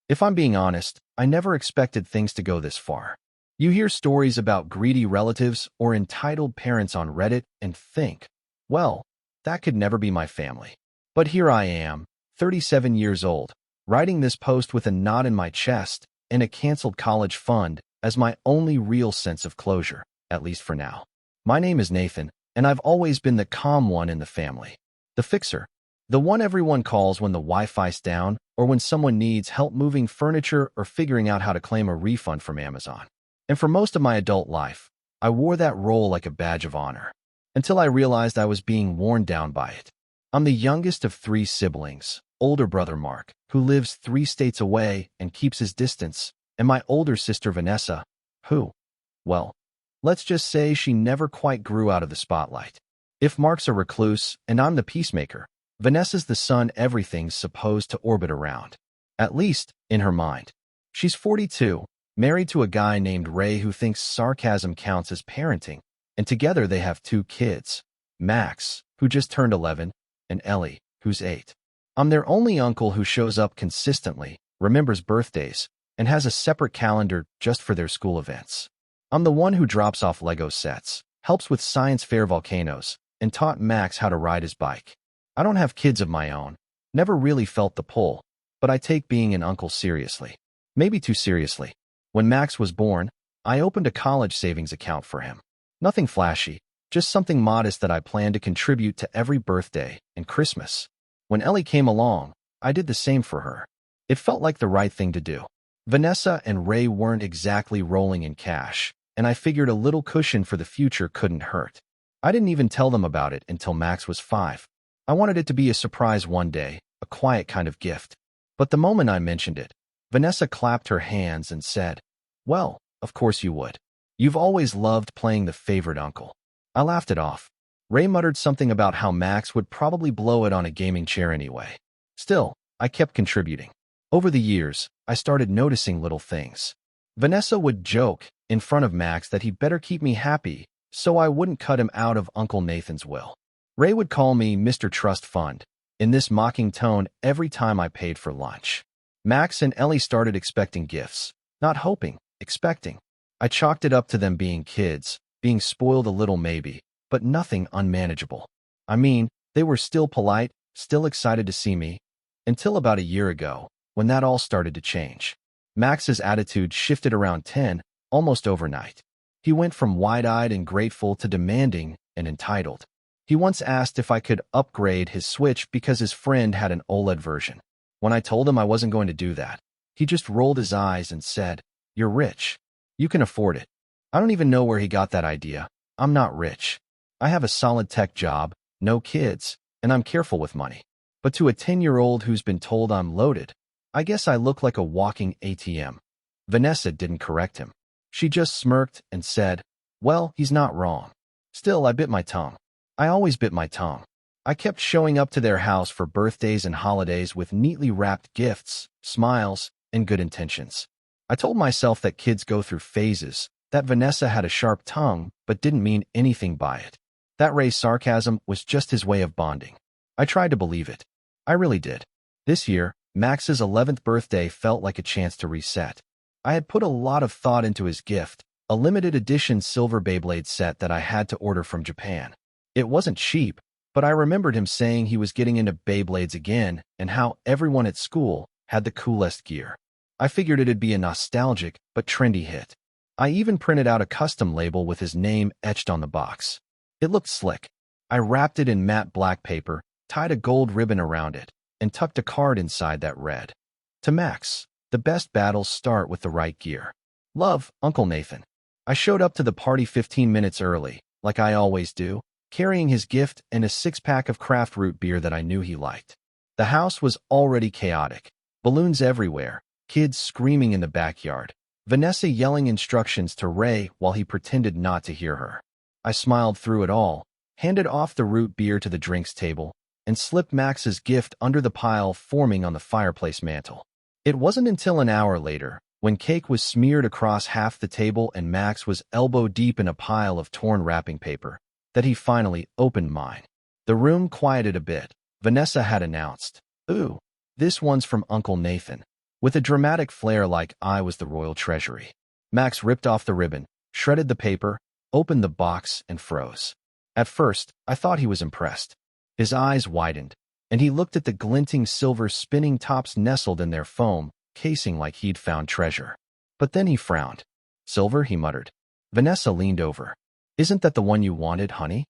If I'm being honest, I never expected things to go this far. You hear stories about greedy relatives or entitled parents on Reddit and think, well, that could never be my family. But here I am, 37 years old, writing this post with a knot in my chest and a canceled college fund as my only real sense of closure, at least for now. My name is Nathan, and I've always been the calm one in the family. The fixer. The one everyone calls when the Wi-Fi's down or when someone needs help moving furniture or figuring out how to claim a refund from Amazon. And for most of my adult life, I wore that role like a badge of honor, until I realized I was being worn down by it. I'm the youngest of 3 siblings, older brother Mark, who lives 3 states away and keeps his distance, and my older sister Vanessa, who, well, let's just say she never quite grew out of the spotlight. If Mark's a recluse and I'm the peacemaker, Vanessa's the sun everything's supposed to orbit around. At least, in her mind. She's 42, married to a guy named Ray who thinks sarcasm counts as parenting, and together they have 2 kids, Max, who just turned 11, and Ellie, who's 8. I'm their only uncle who shows up consistently, remembers birthdays, and has a separate calendar just for their school events. I'm the one who drops off Lego sets, helps with science fair volcanoes, and taught Max how to ride his bike. I don't have kids of my own, never really felt the pull, but I take being an uncle seriously. Maybe too seriously. When Max was born, I opened a college savings account for him. Nothing flashy, just something modest that I planned to contribute to every birthday and Christmas. When Ellie came along, I did the same for her. It felt like the right thing to do. Vanessa and Ray weren't exactly rolling in cash, and I figured a little cushion for the future couldn't hurt. I didn't even tell them about it until Max was 5. I wanted it to be a surprise one day, a quiet kind of gift. But the moment I mentioned it, Vanessa clapped her hands and said, well, of course you would. You've always loved playing the favorite uncle. I laughed it off. Ray muttered something about how Max would probably blow it on a gaming chair anyway. Still, I kept contributing. Over the years, I started noticing little things. Vanessa would joke in front of Max that he'd better keep me happy so I wouldn't cut him out of Uncle Nathan's will. Ray would call me Mr. Trust Fund, in this mocking tone every time I paid for lunch. Max and Ellie started expecting gifts. Not hoping, expecting. I chalked it up to them being kids, being spoiled a little maybe, but nothing unmanageable. I mean, they were still polite, still excited to see me, until about a year ago, when that all started to change. Max's attitude shifted around 10, almost overnight. He went from wide-eyed and grateful to demanding and entitled. He once asked if I could upgrade his Switch because his friend had an OLED version. When I told him I wasn't going to do that, he just rolled his eyes and said, "You're rich. You can afford it." I don't even know where he got that idea. I'm not rich. I have a solid tech job, no kids, and I'm careful with money. But to a 10-year-old who's been told I'm loaded, I guess I look like a walking ATM. Vanessa didn't correct him. She just smirked and said, well, he's not wrong. Still, I bit my tongue. I always bit my tongue. I kept showing up to their house for birthdays and holidays with neatly wrapped gifts, smiles, and good intentions. I told myself that kids go through phases, that Vanessa had a sharp tongue but didn't mean anything by it. That Ray's sarcasm was just his way of bonding. I tried to believe it. I really did. This year, Max's 11th birthday felt like a chance to reset. I had put a lot of thought into his gift, a limited edition silver Beyblade set that I had to order from Japan. It wasn't cheap, but I remembered him saying he was getting into Beyblades again and how everyone at school had the coolest gear. I figured it'd be a nostalgic but trendy hit. I even printed out a custom label with his name etched on the box. It looked slick. I wrapped it in matte black paper, tied a gold ribbon around it, and tucked a card inside that read, "To Max, the best battles start with the right gear. Love, Uncle Nathan." I showed up to the party 15 minutes early, like I always do, carrying his gift and a 6-pack of craft root beer that I knew he liked. The house was already chaotic. Balloons everywhere, kids screaming in the backyard, Vanessa yelling instructions to Ray while he pretended not to hear her. I smiled through it all, handed off the root beer to the drinks table, and slipped Max's gift under the pile forming on the fireplace mantel. It wasn't until an hour later, when cake was smeared across half the table and Max was elbow-deep in a pile of torn wrapping paper, that he finally opened mine. The room quieted a bit. Vanessa had announced, "Ooh, this one's from Uncle Nathan," with a dramatic flair like I was the royal treasury. Max ripped off the ribbon, shredded the paper, opened the box, and froze. At first, I thought he was impressed. His eyes widened, and he looked at the glinting silver spinning tops nestled in their foam casing like he'd found treasure. But then he frowned. "Silver," he muttered. Vanessa leaned over. "Isn't that the one you wanted, honey?"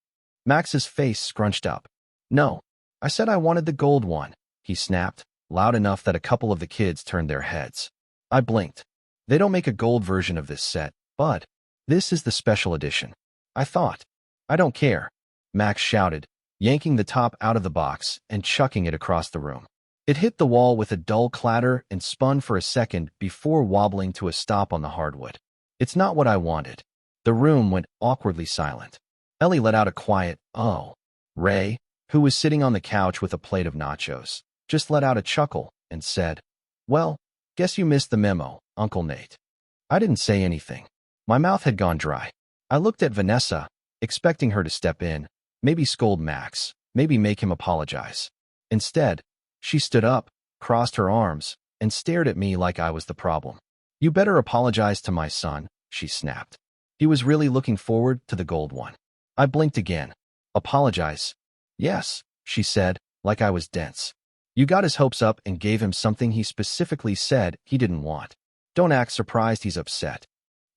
Max's face scrunched up. "No, I said I wanted the gold one," he snapped, loud enough that a couple of the kids turned their heads. I blinked. "They don't make a gold version of this set, but this is the special edition. I thought." "I don't care," Max shouted, yanking the top out of the box and chucking it across the room. It hit the wall with a dull clatter and spun for a second before wobbling to a stop on the hardwood. "It's not what I wanted." The room went awkwardly silent. Ellie let out a quiet, "Oh." Ray, who was sitting on the couch with a plate of nachos, just let out a chuckle and said, "Well, guess you missed the memo, Uncle Nate." I didn't say anything. My mouth had gone dry. I looked at Vanessa, expecting her to step in, maybe scold Max, maybe make him apologize. Instead, she stood up, crossed her arms, and stared at me like I was the problem. "You better apologize to my son," she snapped. "He was really looking forward to the gold one." I blinked again. "Apologize?" "Yes," she said, like I was dense. "You got his hopes up and gave him something he specifically said he didn't want. Don't act surprised he's upset."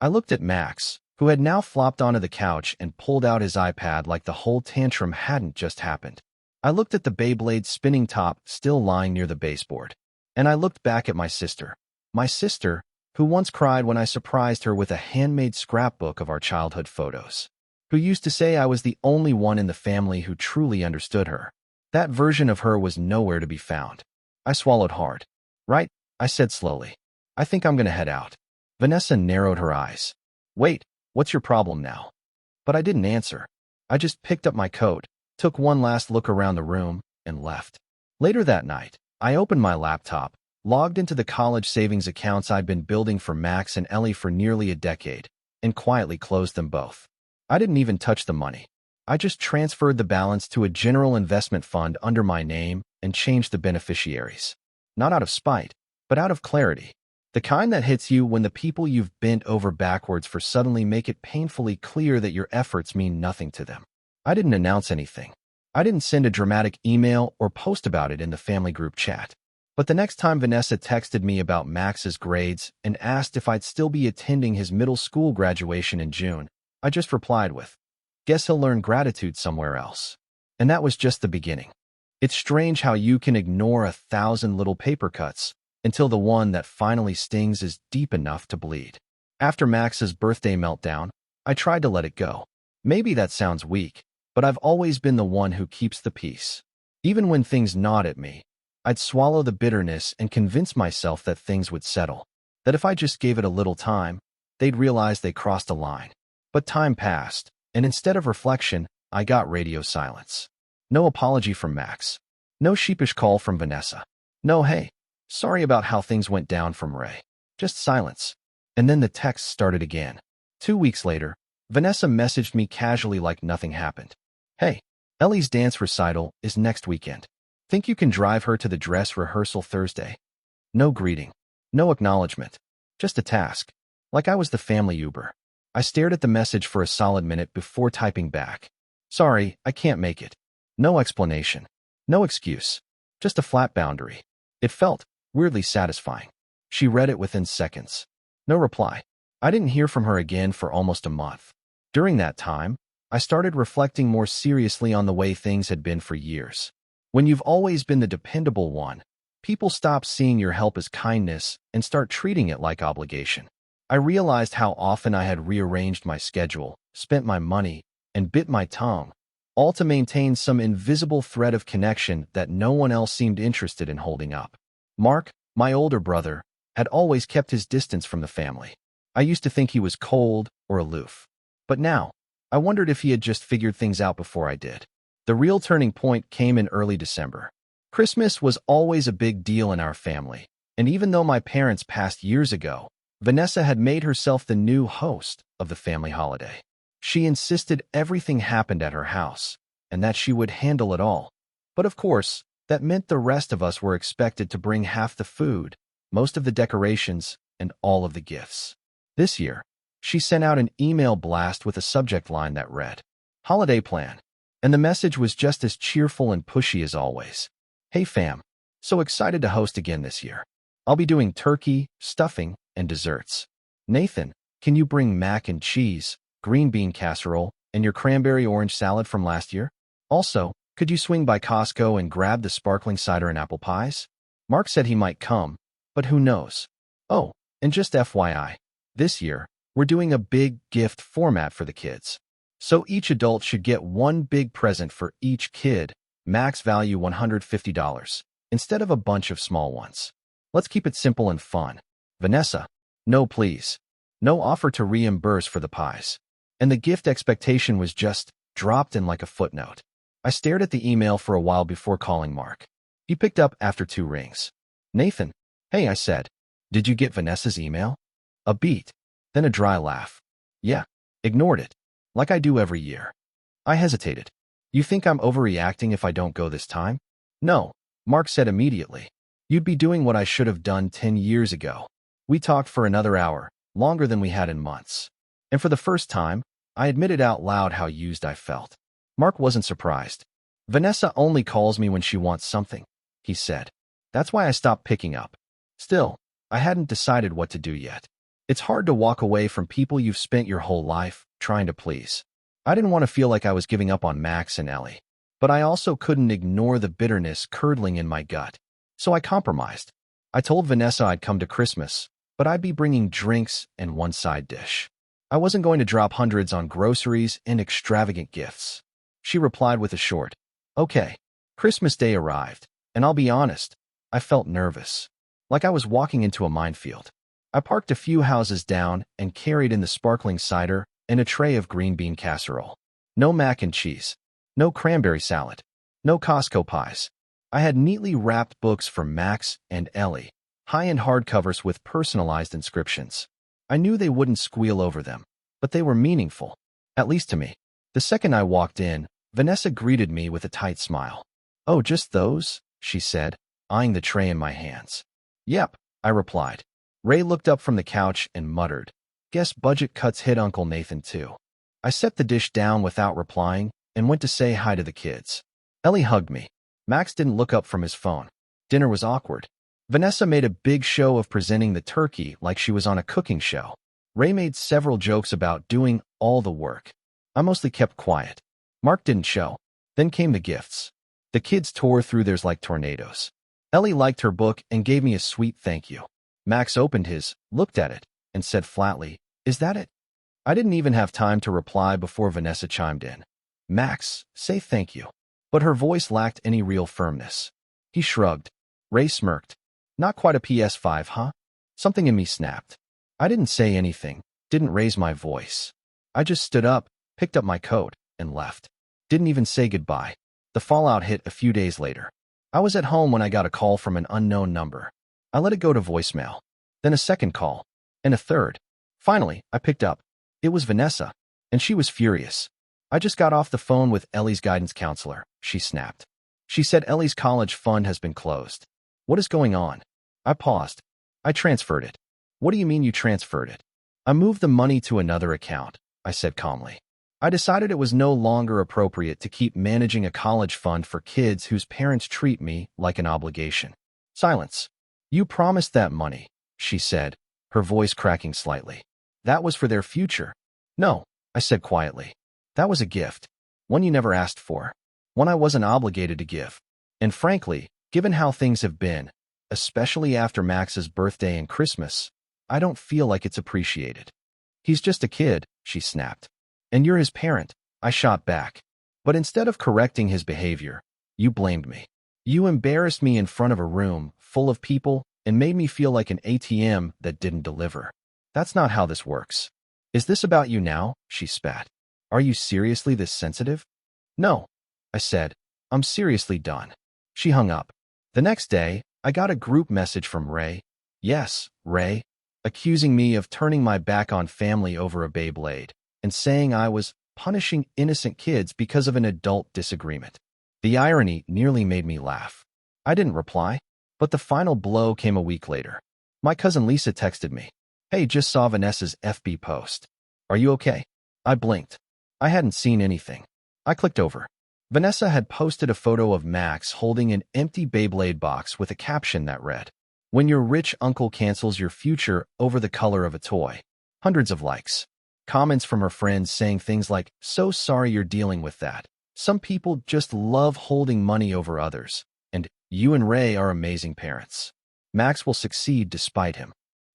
I looked at Max, who had now flopped onto the couch and pulled out his iPad like the whole tantrum hadn't just happened. I looked at the Beyblade spinning top still lying near the baseboard. And I looked back at my sister. My sister, who once cried when I surprised her with a handmade scrapbook of our childhood photos. Who used to say I was the only one in the family who truly understood her. That version of her was nowhere to be found. I swallowed hard. "Right," I said slowly. "I think I'm gonna head out." Vanessa narrowed her eyes. "Wait, what's your problem now?" But I didn't answer. I just picked up my coat, took one last look around the room, and left. Later that night, I opened my laptop, logged into the college savings accounts I'd been building for Max and Ellie for nearly a decade, and quietly closed them both. I didn't even touch the money. I just transferred the balance to a general investment fund under my name and changed the beneficiaries. Not out of spite, but out of clarity. The kind that hits you when the people you've bent over backwards for suddenly make it painfully clear that your efforts mean nothing to them. I didn't announce anything. I didn't send a dramatic email or post about it in the family group chat. But the next time Vanessa texted me about Max's grades and asked if I'd still be attending his middle school graduation in June, I just replied with, "Guess he'll learn gratitude somewhere else." And that was just the beginning. It's strange how you can ignore 1,000 little paper cuts until the one that finally stings is deep enough to bleed. After Max's birthday meltdown, I tried to let it go. Maybe that sounds weak, but I've always been the one who keeps the peace. Even when things gnawed at me, I'd swallow the bitterness and convince myself that things would settle, that if I just gave it a little time, they'd realize they crossed a line. But time passed, and instead of reflection, I got radio silence. No apology from Max. No sheepish call from Vanessa. No, "Hey, sorry about how things went down" from Ray. Just silence. And then the texts started again. 2 weeks later, Vanessa messaged me casually like nothing happened. "Hey, Ellie's dance recital is next weekend. Think you can drive her to the dress rehearsal Thursday?" No greeting. No acknowledgement. Just a task. Like I was the family Uber. I stared at the message for a solid minute before typing back. "Sorry, I can't make it." No explanation. No excuse. Just a flat boundary. It felt weirdly satisfying. She read it within seconds. No reply. I didn't hear from her again for almost a month. During that time, I started reflecting more seriously on the way things had been for years. When you've always been the dependable one, people stop seeing your help as kindness and start treating it like obligation. I realized how often I had rearranged my schedule, spent my money, and bit my tongue, all to maintain some invisible thread of connection that no one else seemed interested in holding up. Mark, my older brother, had always kept his distance from the family. I used to think he was cold or aloof. But now, I wondered if he had just figured things out before I did. The real turning point came in early December. Christmas was always a big deal in our family, and even though my parents passed years ago, Vanessa had made herself the new host of the family holiday. She insisted everything happened at her house, and that she would handle it all. But of course, that meant the rest of us were expected to bring half the food, most of the decorations, and all of the gifts. This year, she sent out an email blast with a subject line that read, "Holiday Plan." And the message was just as cheerful and pushy as always. "Hey fam, so excited to host again this year. I'll be doing turkey, stuffing, and desserts. Nathan, can you bring mac and cheese, green bean casserole, and your cranberry orange salad from last year? Also, could you swing by Costco and grab the sparkling cider and apple pies?" Mark said he might come, but who knows? Oh, and just FYI, this year, we're doing a big gift format for the kids. So each adult should get one big present for each kid, max value $150, instead of a bunch of small ones. Let's keep it simple and fun. Vanessa, no please. No offer to reimburse for the pies. And the gift expectation was just dropped in like a footnote. I stared at the email for a while before calling Mark. He picked up after 2 rings. "Nathan." "Hey," I said. "Did you get Vanessa's email?" A beat, then a dry laugh. "Yeah, ignored it. Like I do every year." I hesitated. "You think I'm overreacting if I don't go this time?" "No," Mark said immediately. "You'd be doing what I should have done 10 years ago." We talked for another hour, longer than we had in months. And for the first time, I admitted out loud how used I felt. Mark wasn't surprised. "Vanessa only calls me when she wants something," he said. "That's why I stopped picking up." Still, I hadn't decided what to do yet. It's hard to walk away from people you've spent your whole life trying to please. I didn't want to feel like I was giving up on Max and Ellie, but I also couldn't ignore the bitterness curdling in my gut. So I compromised. I told Vanessa I'd come to Christmas, but I'd be bringing drinks and one side dish. I wasn't going to drop hundreds on groceries and extravagant gifts. She replied with a short, "Okay." Christmas Day arrived, and I'll be honest, I felt nervous, like I was walking into a minefield. I parked a few houses down and carried in the sparkling cider and a tray of green bean casserole. No mac and cheese, no cranberry salad, no Costco pies. I had neatly wrapped books for Max and Ellie, high-end hardcovers with personalized inscriptions. I knew they wouldn't squeal over them, but they were meaningful, at least to me. The second I walked in, Vanessa greeted me with a tight smile. "Oh, just those?" she said, eyeing the tray in my hands. "Yep," I replied. Ray looked up from the couch and muttered, "Guess budget cuts hit Uncle Nathan too." I set the dish down without replying and went to say hi to the kids. Ellie hugged me. Max didn't look up from his phone. Dinner was awkward. Vanessa made a big show of presenting the turkey like she was on a cooking show. Ray made several jokes about doing all the work. I mostly kept quiet. Mark didn't show. Then came the gifts. The kids tore through theirs like tornadoes. Ellie liked her book and gave me a sweet thank you. Max opened his, looked at it, and said flatly, "Is that it?" I didn't even have time to reply before Vanessa chimed in. "Max, say thank you." But her voice lacked any real firmness. He shrugged. Ray smirked. "Not quite a PS5, huh?" Something in me snapped. I didn't say anything, didn't raise my voice. I just stood up, picked up my coat, and left. Didn't even say goodbye. The fallout hit a few days later. I was at home when I got a call from an unknown number. I let it go to voicemail. Then a second call. And a third. Finally, I picked up. It was Vanessa, and she was furious. "I just got off the phone with Ellie's guidance counselor," she snapped. "She said Ellie's college fund has been closed." "What is going on?" I paused. "I transferred it." "What do you mean you transferred it?" "I moved the money to another account," I said calmly. "I decided it was no longer appropriate to keep managing a college fund for kids whose parents treat me like an obligation." Silence. "You promised that money," she said, her voice cracking slightly. "That was for their future." "No," I said quietly. "That was a gift. One you never asked for. One I wasn't obligated to give. And frankly, given how things have been, especially after Max's birthday and Christmas, I don't feel like it's appreciated." "He's just a kid," she snapped. "And you're his parent," I shot back. "But instead of correcting his behavior, you blamed me. You embarrassed me in front of a room full of people and made me feel like an ATM that didn't deliver. That's not how this works." "Is this about you now?" she spat. "Are you seriously this sensitive?" "No," I said. "I'm seriously done." She hung up. The next day, I got a group message from Ray. Yes, Ray, accusing me of turning my back on family over a Beyblade and saying I was punishing innocent kids because of an adult disagreement. The irony nearly made me laugh. I didn't reply, but the final blow came a week later. My cousin Lisa texted me, "Hey, just saw Vanessa's FB post. Are you okay?" I blinked. I hadn't seen anything. I clicked over. Vanessa had posted a photo of Max holding an empty Beyblade box with a caption that read, "When your rich uncle cancels your future over the color of a toy." Hundreds of likes. Comments from her friends saying things like, "So sorry you're dealing with that. Some people just love holding money over others. And you and Ray are amazing parents. Max will succeed despite him."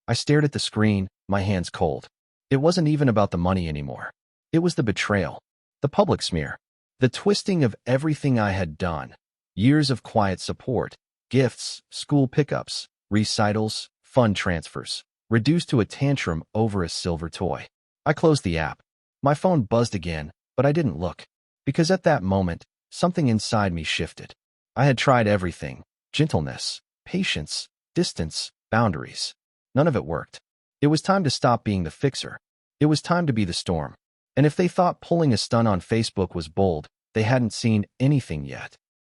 I stared at the screen, my hands cold. It wasn't even about the money anymore. It was the betrayal, the public smear, the twisting of everything I had done. Years of quiet support, gifts, school pickups, recitals, fund transfers, reduced to a tantrum over a silver toy. I closed the app. My phone buzzed again, but I didn't look. Because at that moment, something inside me shifted. I had tried everything: gentleness, patience, distance, boundaries. None of it worked. It was time to stop being the fixer. It was time to be the storm. And if they thought pulling a stunt on Facebook was bold, they hadn't seen anything yet.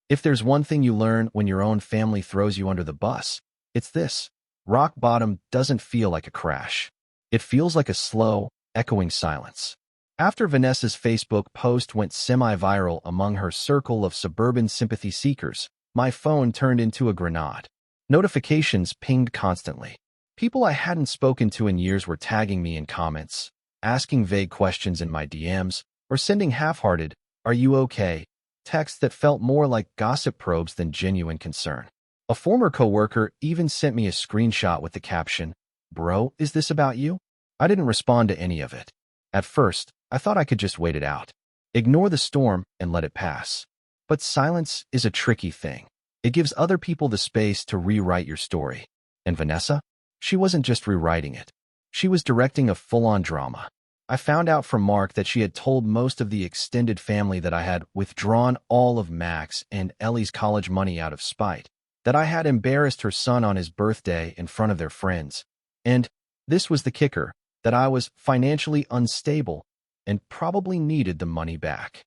If there's one thing you learn when your own family throws you under the bus, it's this: rock bottom doesn't feel like a crash. It feels like a slow, echoing silence. After Vanessa's Facebook post went semi-viral among her circle of suburban sympathy seekers, my phone turned into a grenade. Notifications pinged constantly. People I hadn't spoken to in years were tagging me in comments, asking vague questions in my DMs, or sending half-hearted, "Are you okay?" texts that felt more like gossip probes than genuine concern. A former coworker even sent me a screenshot with the caption, "Bro, is this about you?" I didn't respond to any of it. At first, I thought I could just wait it out, ignore the storm, and let it pass. But silence is a tricky thing. It gives other people the space to rewrite your story. And Vanessa? She wasn't just rewriting it. She was directing a full-on drama. I found out from Mark that she had told most of the extended family that I had withdrawn all of Max and Ellie's college money out of spite, that I had embarrassed her son on his birthday in front of their friends. And this was the kicker, that I was financially unstable and probably needed the money back.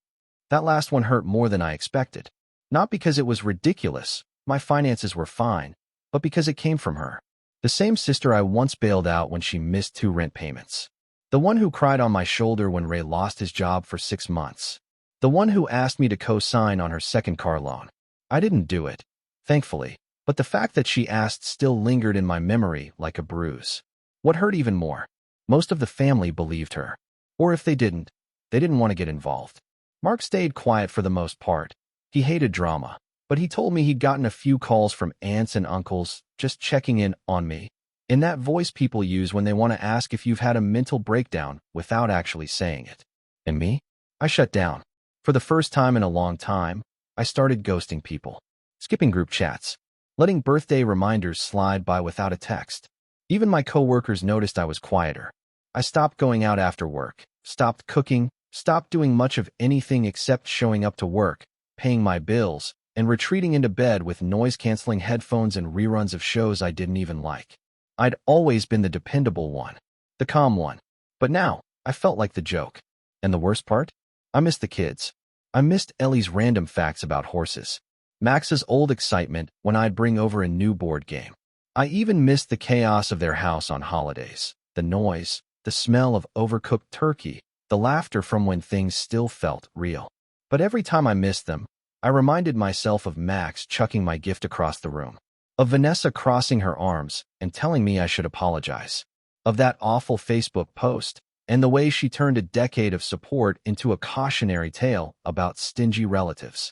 That last one hurt more than I expected. Not because it was ridiculous, my finances were fine, but because it came from her. The same sister I once bailed out when she missed 2 rent payments. The one who cried on my shoulder when Ray lost his job for 6 months. The one who asked me to co-sign on her second car loan. I didn't do it, thankfully, but the fact that she asked still lingered in my memory like a bruise. What hurt even more? Most of the family believed her. Or if they didn't want to get involved. Mark stayed quiet for the most part. He hated drama, but he told me he'd gotten a few calls from aunts and uncles just checking in on me, in that voice people use when they want to ask if you've had a mental breakdown without actually saying it. And me? I shut down. For the first time in a long time, I started ghosting people, skipping group chats, letting birthday reminders slide by without a text. Even my coworkers noticed I was quieter. I stopped going out after work, stopped cooking, stopped doing much of anything except showing up to work, paying my bills, and retreating into bed with noise-canceling headphones and reruns of shows I didn't even like. I'd always been the dependable one, the calm one. But now, I felt like the joke. And the worst part? I missed the kids. I missed Ellie's random facts about horses, Max's old excitement when I'd bring over a new board game. I even missed the chaos of their house on holidays, the noise, the smell of overcooked turkey, the laughter from when things still felt real. But every time I missed them, I reminded myself of Max chucking my gift across the room, of Vanessa crossing her arms and telling me I should apologize, of that awful Facebook post, and the way she turned a decade of support into a cautionary tale about stingy relatives.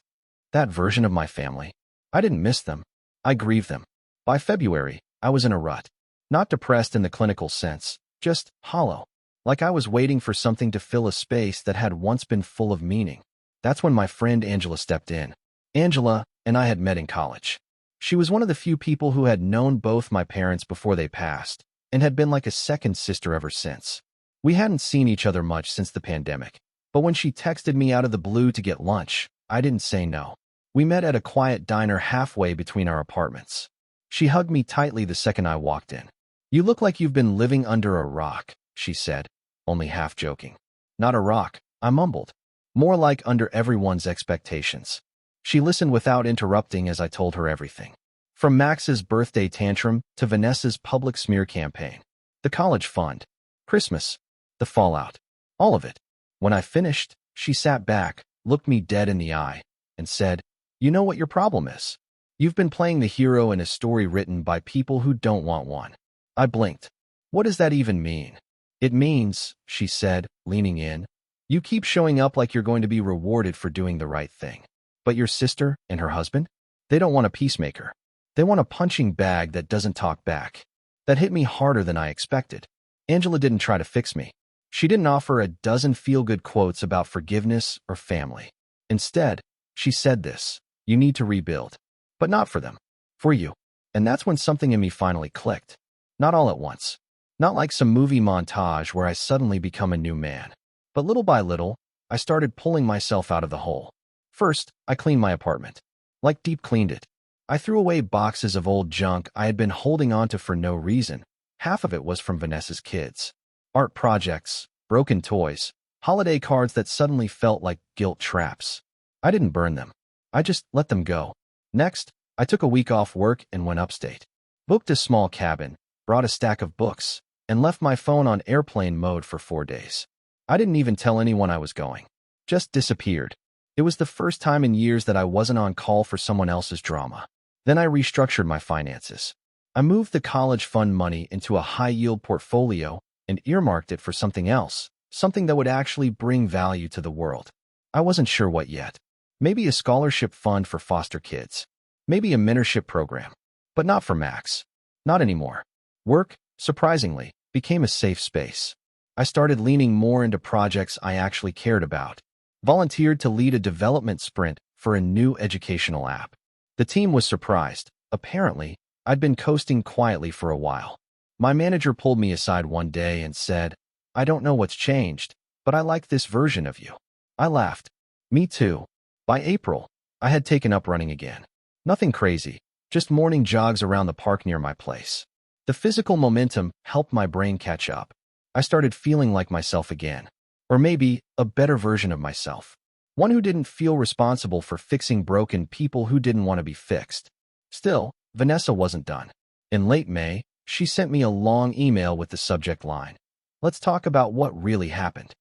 That version of my family. I didn't miss them. I grieved them. By February, I was in a rut. Not depressed in the clinical sense, just hollow, like I was waiting for something to fill a space that had once been full of meaning. That's when my friend Angela stepped in. Angela and I had met in college. She was one of the few people who had known both my parents before they passed, and had been like a second sister ever since. We hadn't seen each other much since the pandemic, but when she texted me out of the blue to get lunch, I didn't say no. We met at a quiet diner halfway between our apartments. She hugged me tightly the second I walked in. "You look like you've been living under a rock," she said, only half joking. "Not a rock," I mumbled. "More like under everyone's expectations." She listened without interrupting as I told her everything. From Max's birthday tantrum to Vanessa's public smear campaign, the college fund, Christmas, the fallout, all of it. When I finished, she sat back, looked me dead in the eye, and said, "You know what your problem is? You've been playing the hero in a story written by people who don't want one." I blinked. "What does that even mean?" "It means," she said, leaning in, "you keep showing up like you're going to be rewarded for doing the right thing. But your sister and her husband? They don't want a peacemaker. They want a punching bag that doesn't talk back." That hit me harder than I expected. Angela didn't try to fix me. She didn't offer a dozen feel-good quotes about forgiveness or family. Instead, she said this: "You need to rebuild. But not for them. For you." And that's when something in me finally clicked. Not all at once. Not like some movie montage where I suddenly become a new man. But little by little, I started pulling myself out of the hole. First, I cleaned my apartment. Like deep cleaned it. I threw away boxes of old junk I had been holding onto for no reason. Half of it was from Vanessa's kids. Art projects, broken toys, holiday cards that suddenly felt like guilt traps. I didn't burn them. I just let them go. Next, I took a week off work and went upstate. Booked a small cabin, brought a stack of books, and left my phone on airplane mode for 4 days. I didn't even tell anyone I was going. Just disappeared. It was the first time in years that I wasn't on call for someone else's drama. Then I restructured my finances. I moved the college fund money into a high-yield portfolio and earmarked it for something else, something that would actually bring value to the world. I wasn't sure what yet. Maybe a scholarship fund for foster kids. Maybe a mentorship program. But not for Max. Not anymore. Work, surprisingly, became a safe space. I started leaning more into projects I actually cared about. Volunteered to lead a development sprint for a new educational app. The team was surprised. Apparently, I'd been coasting quietly for a while. My manager pulled me aside one day and said, "I don't know what's changed, but I like this version of you." I laughed. Me too. By April, I had taken up running again. Nothing crazy, just morning jogs around the park near my place. The physical momentum helped my brain catch up. I started feeling like myself again. Or maybe a better version of myself. One who didn't feel responsible for fixing broken people who didn't want to be fixed. Still, Vanessa wasn't done. In late May, she sent me a long email with the subject line, "Let's talk about what really happened."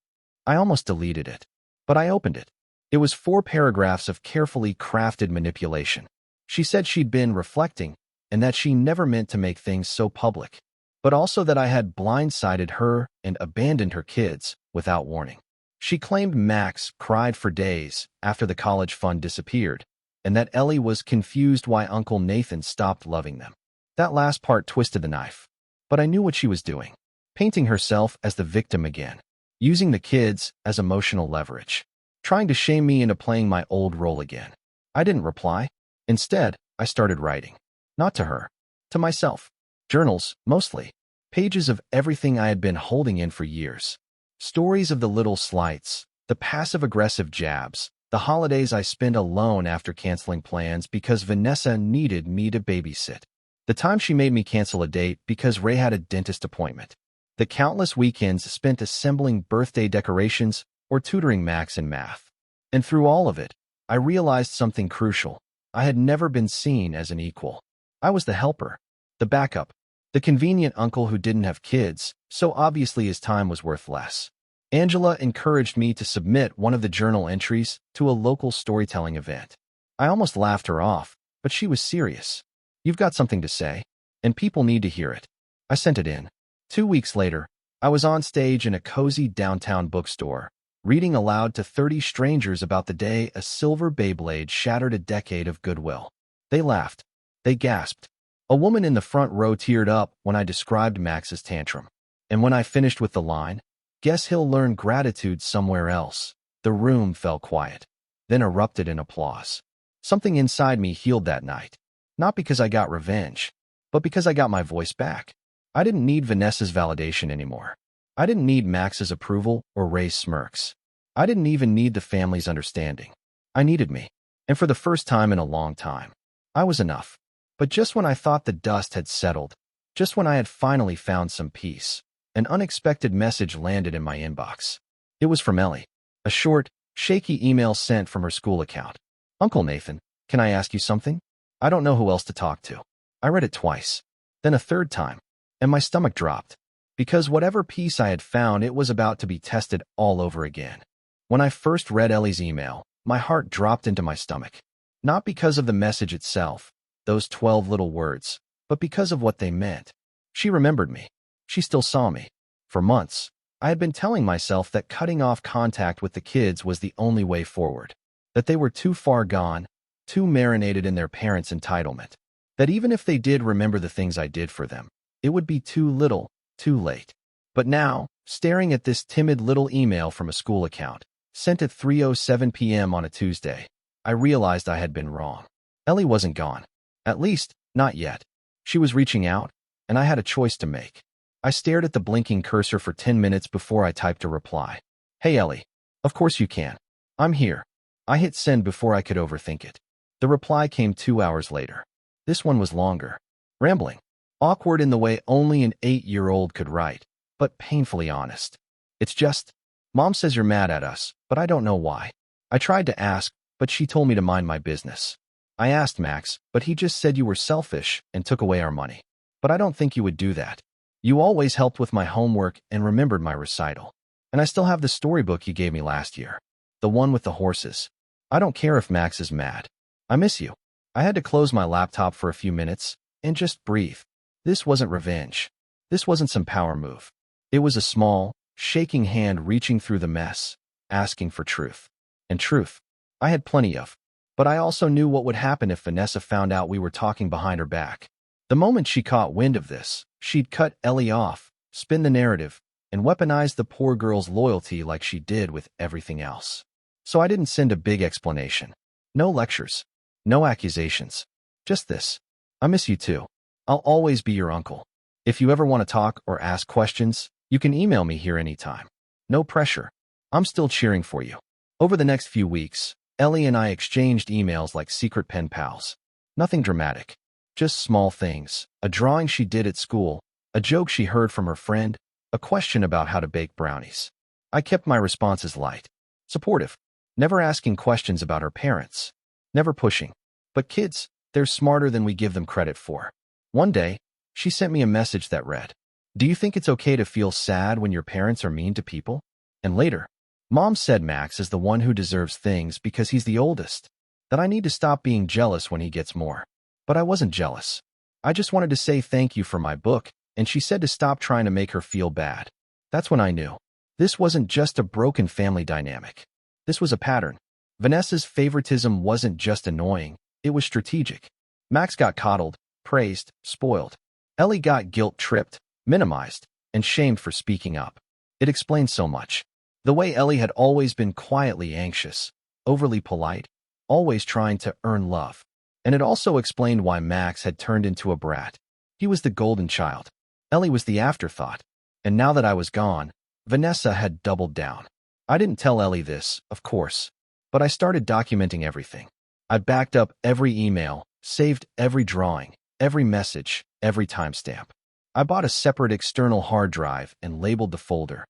I almost deleted it. But I opened it. It was 4 paragraphs of carefully crafted manipulation. She said she'd been reflecting, and that she never meant to make things so public. But also that I had blindsided her and abandoned her kids without warning. She claimed Max cried for days after the college fund disappeared, and that Ellie was confused why Uncle Nathan stopped loving them. That last part twisted the knife. But I knew what she was doing. Painting herself as the victim again. Using the kids as emotional leverage. Trying to shame me into playing my old role again. I didn't reply. Instead, I started writing. Not to her. To myself. Journals, mostly. Pages of everything I had been holding in for years. Stories of the little slights, the passive-aggressive jabs, the holidays I spent alone after canceling plans because Vanessa needed me to babysit. The time she made me cancel a date because Ray had a dentist appointment. The countless weekends spent assembling birthday decorations or tutoring Max in math. And through all of it, I realized something crucial. I had never been seen as an equal. I was the helper, the backup, the convenient uncle who didn't have kids, so obviously his time was worth less. Angela encouraged me to submit one of the journal entries to a local storytelling event. I almost laughed her off, but she was serious. "You've got something to say, and people need to hear it." I sent it in. 2 weeks later, I was on stage in a cozy downtown bookstore, reading aloud to 30 strangers about the day a silver Beyblade shattered a decade of goodwill. They laughed. They gasped. A woman in the front row teared up when I described Max's tantrum. And when I finished with the line, "Guess he'll learn gratitude somewhere else," the room fell quiet, then erupted in applause. Something inside me healed that night. Not because I got revenge, but because I got my voice back. I didn't need Vanessa's validation anymore. I didn't need Max's approval or Ray's smirks. I didn't even need the family's understanding. I needed me. And for the first time in a long time, I was enough. But just when I thought the dust had settled, just when I had finally found some peace, an unexpected message landed in my inbox. It was from Ellie. A short, shaky email sent from her school account. "Uncle Nathan, can I ask you something?" I don't know who else to talk to. I read it twice, then a third time, and my stomach dropped. Because whatever piece I had found, it was about to be tested all over again. When I first read Ellie's email, my heart dropped into my stomach. Not because of the message itself, those 12 little words, but because of what they meant. She remembered me. She still saw me. For months, I had been telling myself that cutting off contact with the kids was the only way forward, that they were too far gone, too marinated in their parents' entitlement, that even if they did remember the things I did for them, it would be too little, too late. But now, staring at this timid little email from a school account, sent at 3:07 p.m. on a Tuesday, I realized I had been wrong. Ellie wasn't gone. At least, not yet. She was reaching out, and I had a choice to make. I stared at the blinking cursor for 10 minutes before I typed a reply. Hey Ellie, of course you can. I'm here. I hit send before I could overthink it. The reply came 2 hours later. This one was longer. Rambling. Awkward in the way only an 8-year-old could write, but painfully honest. It's just, Mom says you're mad at us, but I don't know why. I tried to ask, but she told me to mind my business. I asked Max, but he just said you were selfish and took away our money. But I don't think you would do that. You always helped with my homework and remembered my recital. And I still have the storybook you gave me last year. The one with the horses. I don't care if Max is mad. I miss you. I had to close my laptop for a few minutes and just breathe. This wasn't revenge. This wasn't some power move. It was a small, shaking hand reaching through the mess, asking for truth. And truth, I had plenty of. But I also knew what would happen if Vanessa found out we were talking behind her back. The moment she caught wind of this, she'd cut Ellie off, spin the narrative, and weaponize the poor girl's loyalty like she did with everything else. So I didn't send a big explanation. No lectures. No accusations. Just this. I miss you too. I'll always be your uncle. If you ever want to talk or ask questions, you can email me here anytime. No pressure. I'm still cheering for you. Over the next few weeks, Ellie and I exchanged emails like secret pen pals. Nothing dramatic. Just small things. A drawing she did at school, a joke she heard from her friend, a question about how to bake brownies. I kept my responses light. Supportive. Never asking questions about her parents. Never pushing. But kids, they're smarter than we give them credit for. One day, she sent me a message that read, "Do you think it's okay to feel sad when your parents are mean to people?" And later, Mom said Max is the one who deserves things because he's the oldest. That I need to stop being jealous when he gets more. But I wasn't jealous. I just wanted to say thank you for my book, and she said to stop trying to make her feel bad. That's when I knew. This wasn't just a broken family dynamic. This was a pattern. Vanessa's favoritism wasn't just annoying, it was strategic. Max got coddled, praised, spoiled. Ellie got guilt-tripped, minimized, and shamed for speaking up. It explained so much. The way Ellie had always been quietly anxious, overly polite, always trying to earn love. And it also explained why Max had turned into a brat. He was the golden child. Ellie was the afterthought. And now that I was gone, Vanessa had doubled down. I didn't tell Ellie this, of course, but I started documenting everything. I backed up every email, saved every drawing, every message, every timestamp. I bought a separate external hard drive and labeled the folder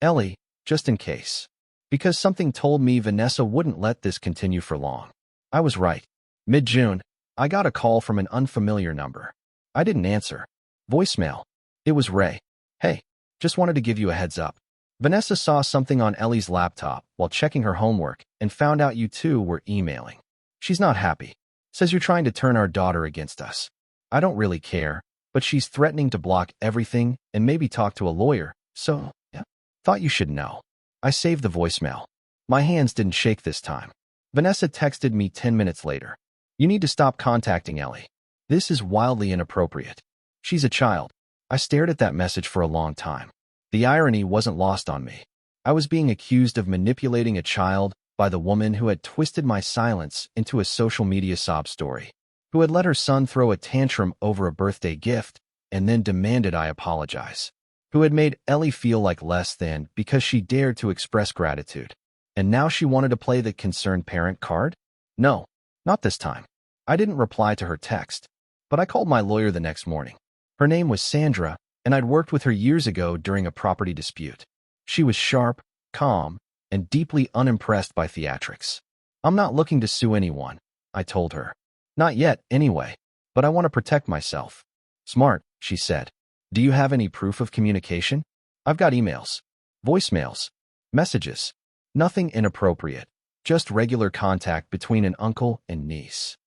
Ellie, just in case. Because something told me Vanessa wouldn't let this continue for long. I was right. Mid-June, I got a call from an unfamiliar number. I didn't answer. Voicemail. It was Ray. "Hey, just wanted to give you a heads up. Vanessa saw something on Ellie's laptop while checking her homework and found out you two were emailing. She's not happy. Says you're trying to turn our daughter against us. I don't really care, but she's threatening to block everything and maybe talk to a lawyer, so, yeah. Thought you should know." I saved the voicemail. My hands didn't shake this time. Vanessa texted me 10 minutes later. "You need to stop contacting Ellie. This is wildly inappropriate. She's a child." I stared at that message for a long time. The irony wasn't lost on me. I was being accused of manipulating a child by the woman who had twisted my silence into a social media sob story, who had let her son throw a tantrum over a birthday gift and then demanded I apologize, who had made Ellie feel like less than because she dared to express gratitude. And now she wanted to play the concerned parent card? No, not this time. I didn't reply to her text, but I called my lawyer the next morning. Her name was Sandra, and I'd worked with her years ago during a property dispute. She was sharp, calm, and deeply unimpressed by theatrics. "I'm not looking to sue anyone," I told her. Not yet, anyway. But I want to protect myself. Smart, she said. Do you have any proof of communication? I've got emails, voicemails, messages. Nothing inappropriate. Just regular contact between an uncle and niece.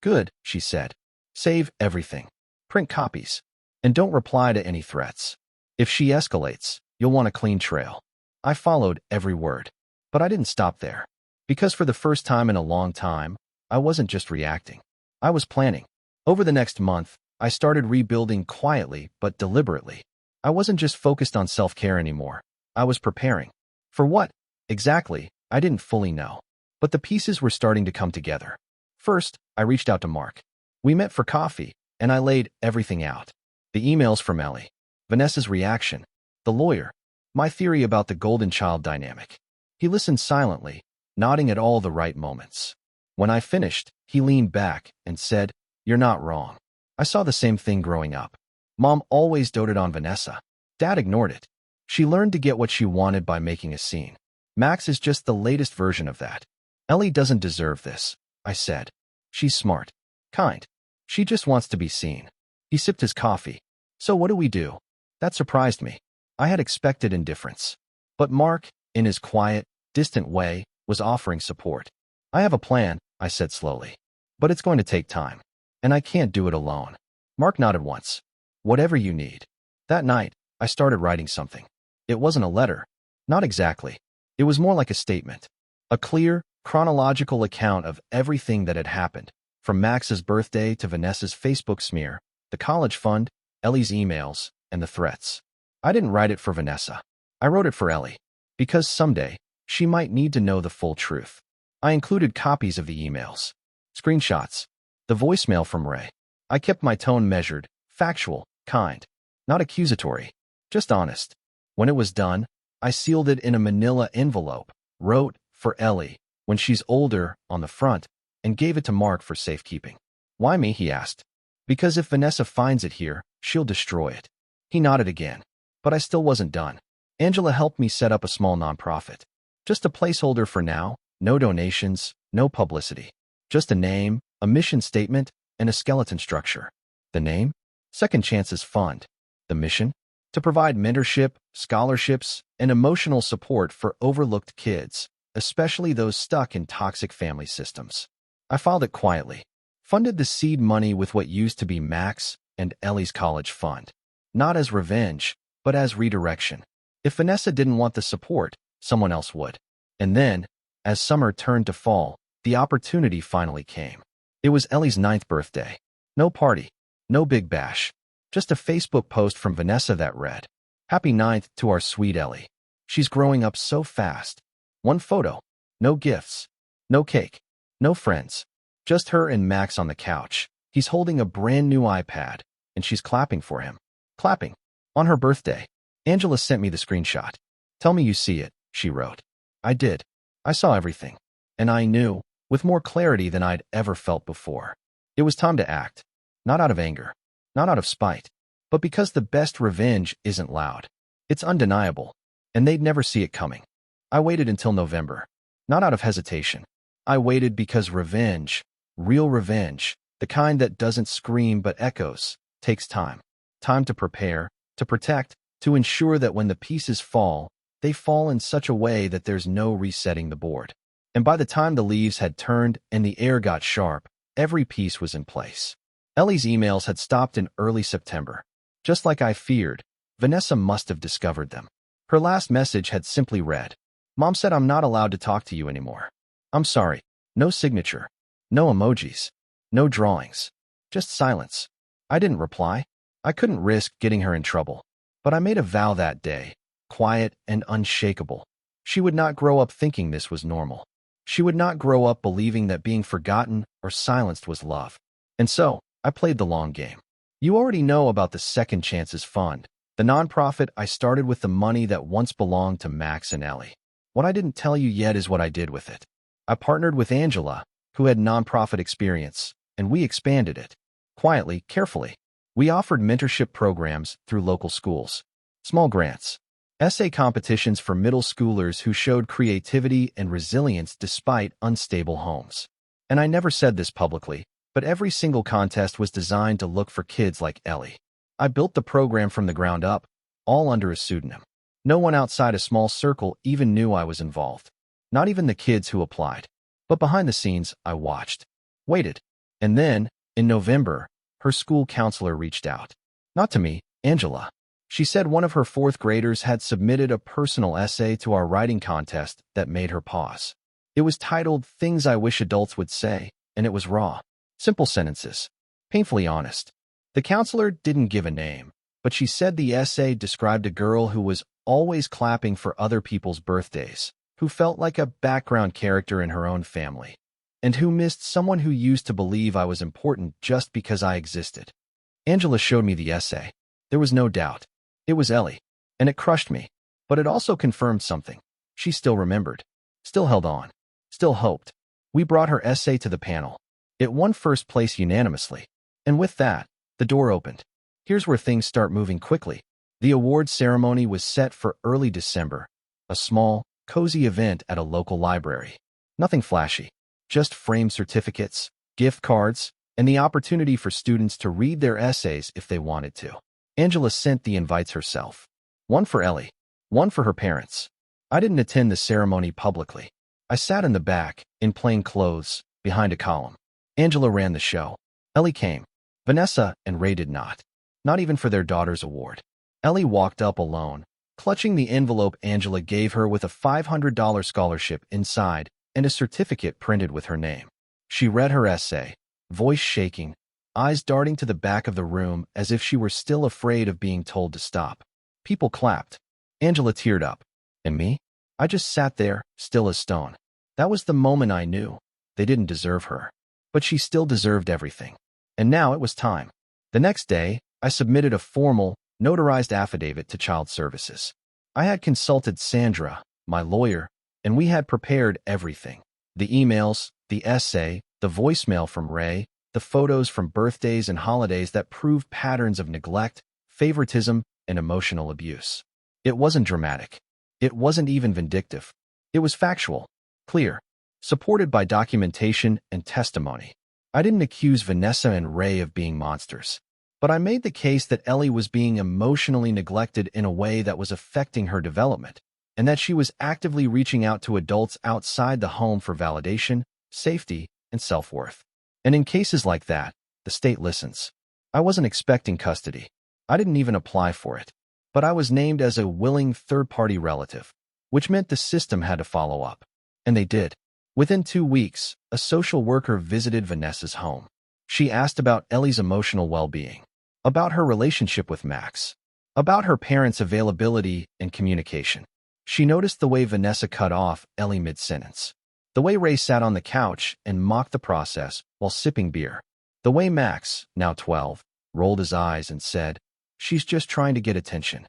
Good, she said. Save everything. Print copies. And don't reply to any threats. If she escalates, you'll want a clean trail. I followed every word. But I didn't stop there. Because for the first time in a long time, I wasn't just reacting. I was planning. Over the next month, I started rebuilding quietly but deliberately. I wasn't just focused on self-care anymore. I was preparing. For what? Exactly, I didn't fully know. But the pieces were starting to come together. First, I reached out to Mark. We met for coffee, and I laid everything out. The emails from Ellie, Vanessa's reaction, the lawyer, my theory about the golden child dynamic. He listened silently, nodding at all the right moments. When I finished, he leaned back and said, "You're not wrong. I saw the same thing growing up. Mom always doted on Vanessa. Dad ignored it. She learned to get what she wanted by making a scene. Max is just the latest version of that. Ellie doesn't deserve this," I said. "She's smart. Kind. She just wants to be seen." He sipped his coffee. "So what do we do?" That surprised me. I had expected indifference. But Mark, in his quiet, distant way, was offering support. "I have a plan," I said slowly. "But it's going to take time. And I can't do it alone." Mark nodded once. "Whatever you need." That night, I started writing something. It wasn't a letter. Not exactly. It was more like a statement. A clear, chronological account of everything that had happened, from Max's birthday to Vanessa's Facebook smear, the college fund, Ellie's emails, and the threats. I didn't write it for Vanessa. I wrote it for Ellie, because someday, she might need to know the full truth. I included copies of the emails, screenshots, the voicemail from Ray. I kept my tone measured, factual, kind, not accusatory, just honest. When it was done, I sealed it in a manila envelope, wrote, "For Ellie, when she's older," on the front, and gave it to Mark for safekeeping. "Why me?" he asked. "Because if Vanessa finds it here, she'll destroy it." He nodded again. But I still wasn't done. Angela helped me set up a small nonprofit. Just a placeholder for now, no donations, no publicity. Just a name, a mission statement, and a skeleton structure. The name? Second Chances Fund. The mission? To provide mentorship, scholarships, and emotional support for overlooked kids, especially those stuck in toxic family systems. I filed it quietly. Funded the seed money with what used to be Max and Ellie's college fund. Not as revenge, but as redirection. If Vanessa didn't want the support, someone else would. And then, as summer turned to fall, the opportunity finally came. It was Ellie's 9th birthday. No party, no big bash. Just a Facebook post from Vanessa that read, "Happy 9th to our sweet Ellie. She's growing up so fast." One photo. No gifts. No cake. No friends. Just her and Max on the couch. He's holding a brand new iPad, and she's clapping for him. Clapping. On her birthday. Angela sent me the screenshot. "Tell me you see it," she wrote. I did. I saw everything. And I knew, with more clarity than I'd ever felt before. It was time to act. Not out of anger. Not out of spite. But because the best revenge isn't loud. It's undeniable. And they'd never see it coming. I waited until November. Not out of hesitation. I waited because revenge, real revenge, the kind that doesn't scream but echoes, takes time. Time to prepare, to protect, to ensure that when the pieces fall, they fall in such a way that there's no resetting the board. And by the time the leaves had turned and the air got sharp, every piece was in place. Ellie's emails had stopped in early September. Just like I feared, Vanessa must have discovered them. Her last message had simply read, "Mom said I'm not allowed to talk to you anymore. I'm sorry." No signature. No emojis. No drawings. Just silence. I didn't reply. I couldn't risk getting her in trouble. But I made a vow that day, quiet and unshakable. She would not grow up thinking this was normal. She would not grow up believing that being forgotten or silenced was love. And so, I played the long game. You already know about the Second Chances Fund, the nonprofit I started with the money that once belonged to Max and Ellie. What I didn't tell you yet is what I did with it. I partnered with Angela, who had nonprofit experience, and we expanded it. Quietly, carefully. We offered mentorship programs through local schools, small grants, essay competitions for middle schoolers who showed creativity and resilience despite unstable homes. And I never said this publicly, but every single contest was designed to look for kids like Ellie. I built the program from the ground up, all under a pseudonym. No one outside a small circle even knew I was involved. Not even the kids who applied. But behind the scenes, I watched. Waited. And then, in November, her school counselor reached out. Not to me, Angela. She said one of her fourth graders had submitted a personal essay to our writing contest that made her pause. It was titled Things I Wish Adults Would Say, and it was raw. Simple sentences. Painfully honest. The counselor didn't give a name, but she said the essay described a girl who was always clapping for other people's birthdays, who felt like a background character in her own family, and who missed someone who used to believe I was important just because I existed. Angela showed me the essay. There was no doubt. It was Ellie, and it crushed me, but it also confirmed something. She still remembered, still held on, still hoped. We brought her essay to the panel. It won first place unanimously, and with that, the door opened. Here's where things start moving quickly. The awards ceremony was set for early December, a small, cozy event at a local library. Nothing flashy, just framed certificates, gift cards, and the opportunity for students to read their essays if they wanted to. Angela sent the invites herself. One for Ellie, one for her parents. I didn't attend the ceremony publicly. I sat in the back, in plain clothes, behind a column. Angela ran the show. Ellie came. Vanessa and Ray did not. Not even for their daughter's award. Ellie walked up alone, clutching the envelope Angela gave her with a $500 scholarship inside and a certificate printed with her name. She read her essay, voice shaking, eyes darting to the back of the room as if she were still afraid of being told to stop. People clapped. Angela teared up. And me? I just sat there, still as stone. That was the moment I knew. They didn't deserve her. But she still deserved everything. And now it was time. The next day, I submitted a formal, notarized affidavit to Child Services. I had consulted Sandra, my lawyer, and we had prepared everything. The emails, the essay, the voicemail from Ray, the photos from birthdays and holidays that proved patterns of neglect, favoritism, and emotional abuse. It wasn't dramatic. It wasn't even vindictive. It was factual, clear, supported by documentation and testimony. I didn't accuse Vanessa and Ray of being monsters, but I made the case that Ellie was being emotionally neglected in a way that was affecting her development, and that she was actively reaching out to adults outside the home for validation, safety, and self-worth. And in cases like that, the state listens. I wasn't expecting custody. I didn't even apply for it. But I was named as a willing third-party relative, which meant the system had to follow up. And they did. Within 2 weeks, a social worker visited Vanessa's home. She asked about Ellie's emotional well-being, about her relationship with Max, about her parents' availability and communication. She noticed the way Vanessa cut off Ellie mid-sentence, the way Ray sat on the couch and mocked the process while sipping beer, the way Max, now 12, rolled his eyes and said, "She's just trying to get attention."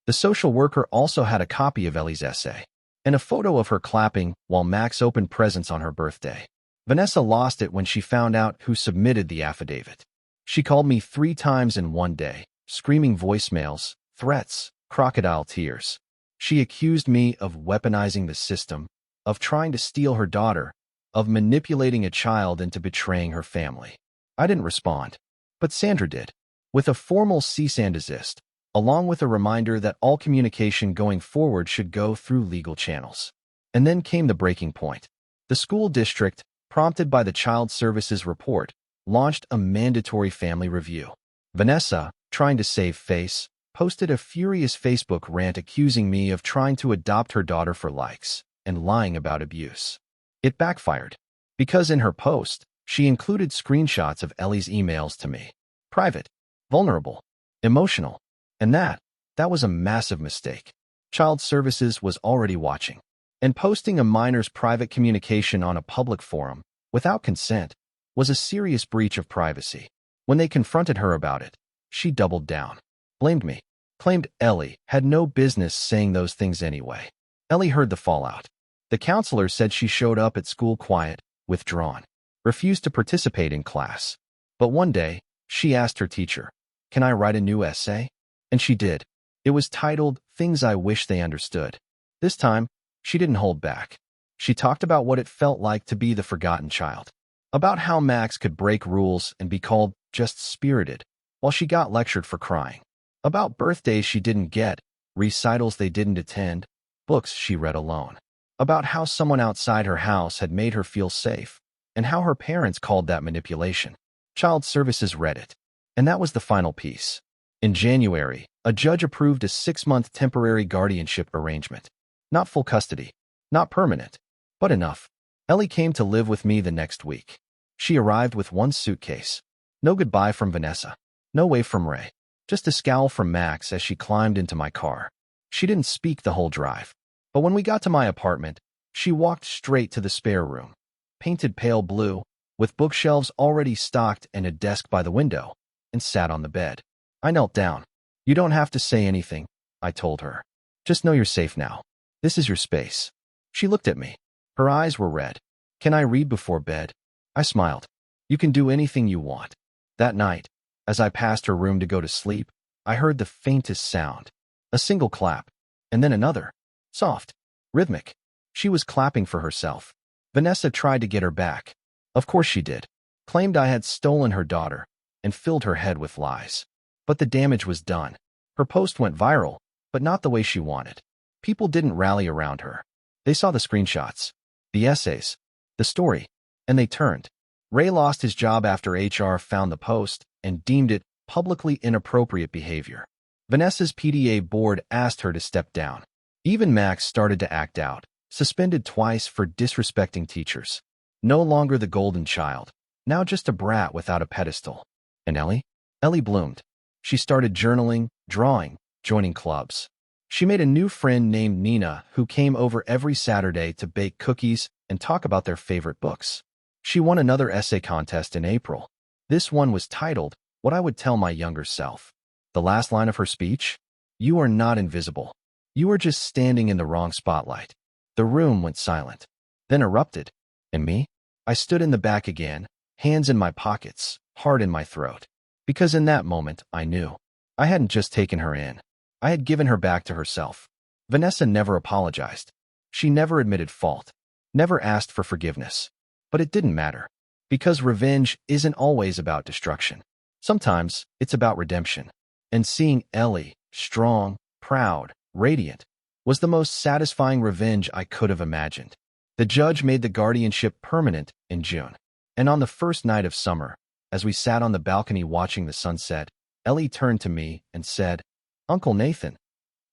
The social worker also had a copy of Ellie's essay and a photo of her clapping while Max opened presents on her birthday. Vanessa lost it when she found out who submitted the affidavit. She called me 3 times in one day, screaming voicemails, threats, crocodile tears. She accused me of weaponizing the system, of trying to steal her daughter, of manipulating a child into betraying her family. I didn't respond, but Sandra did, with a formal cease and desist, along with a reminder that all communication going forward should go through legal channels. And then came the breaking point. The school district, prompted by the Child Services report, launched a mandatory family review. Vanessa, trying to save face, posted a furious Facebook rant accusing me of trying to adopt her daughter for likes and lying about abuse. It backfired, because in her post, she included screenshots of Ellie's emails to me. Private, vulnerable, emotional. And that was a massive mistake. Child Services was already watching. And posting a minor's private communication on a public forum, without consent, was a serious breach of privacy. When they confronted her about it, she doubled down. Blamed me. Claimed Ellie had no business saying those things anyway. Ellie heard the fallout. The counselor said she showed up at school quiet, withdrawn, refused to participate in class. But one day, she asked her teacher, "Can I write a new essay?" And she did. It was titled, "Things I Wish They Understood." This time, she didn't hold back. She talked about what it felt like to be the forgotten child. About how Max could break rules and be called just spirited, while she got lectured for crying. About birthdays she didn't get, recitals they didn't attend, books she read alone. About how someone outside her house had made her feel safe, and how her parents called that manipulation. Child Services read it. And that was the final piece. In January, a judge approved a 6-month temporary guardianship arrangement. Not full custody, not permanent, but enough. Ellie came to live with me the next week. She arrived with one suitcase. No goodbye from Vanessa. No wave from Ray. Just a scowl from Max as she climbed into my car. She didn't speak the whole drive. But when we got to my apartment, she walked straight to the spare room. Painted pale blue, with bookshelves already stocked and a desk by the window, and sat on the bed. I knelt down. You don't have to say anything, I told her. Just know you're safe now. This is your space. She looked at me. Her eyes were red. Can I read before bed? I smiled. You can do anything you want. That night, as I passed her room to go to sleep, I heard the faintest sound. A single clap, and then another. Soft. Rhythmic. She was clapping for herself. Vanessa tried to get her back. Of course she did. Claimed I had stolen her daughter, and filled her head with lies. But the damage was done. Her post went viral, but not the way she wanted. People didn't rally around her. They saw the screenshots, the essays, the story, and they turned. Ray lost his job after HR found the post and deemed it publicly inappropriate behavior. Vanessa's PTA board asked her to step down. Even Max started to act out, suspended twice for disrespecting teachers. No longer the golden child, now just a brat without a pedestal. And Ellie? Ellie bloomed. She started journaling, drawing, joining clubs. She made a new friend named Nina who came over every Saturday to bake cookies and talk about their favorite books. She won another essay contest in April. This one was titled, What I Would Tell My Younger Self. The last line of her speech? You are not invisible. You are just standing in the wrong spotlight. The room went silent, then erupted. And me? I stood in the back again, hands in my pockets, heart in my throat. Because in that moment, I knew. I hadn't just taken her in. I had given her back to herself. Vanessa never apologized. She never admitted fault, never asked for forgiveness. But it didn't matter. Because revenge isn't always about destruction. Sometimes it's about redemption. And seeing Ellie, strong, proud, radiant, was the most satisfying revenge I could have imagined. The judge made the guardianship permanent in June. And on the first night of summer, as we sat on the balcony watching the sunset, Ellie turned to me and said, Uncle Nathan,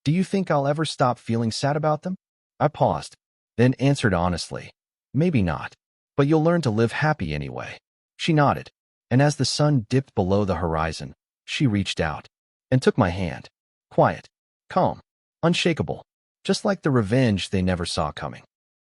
do you think I'll ever stop feeling sad about them? I paused, then answered honestly, maybe not, but you'll learn to live happy anyway. She nodded, and as the sun dipped below the horizon, she reached out and took my hand. Quiet, calm, unshakable, just like the revenge they never saw coming.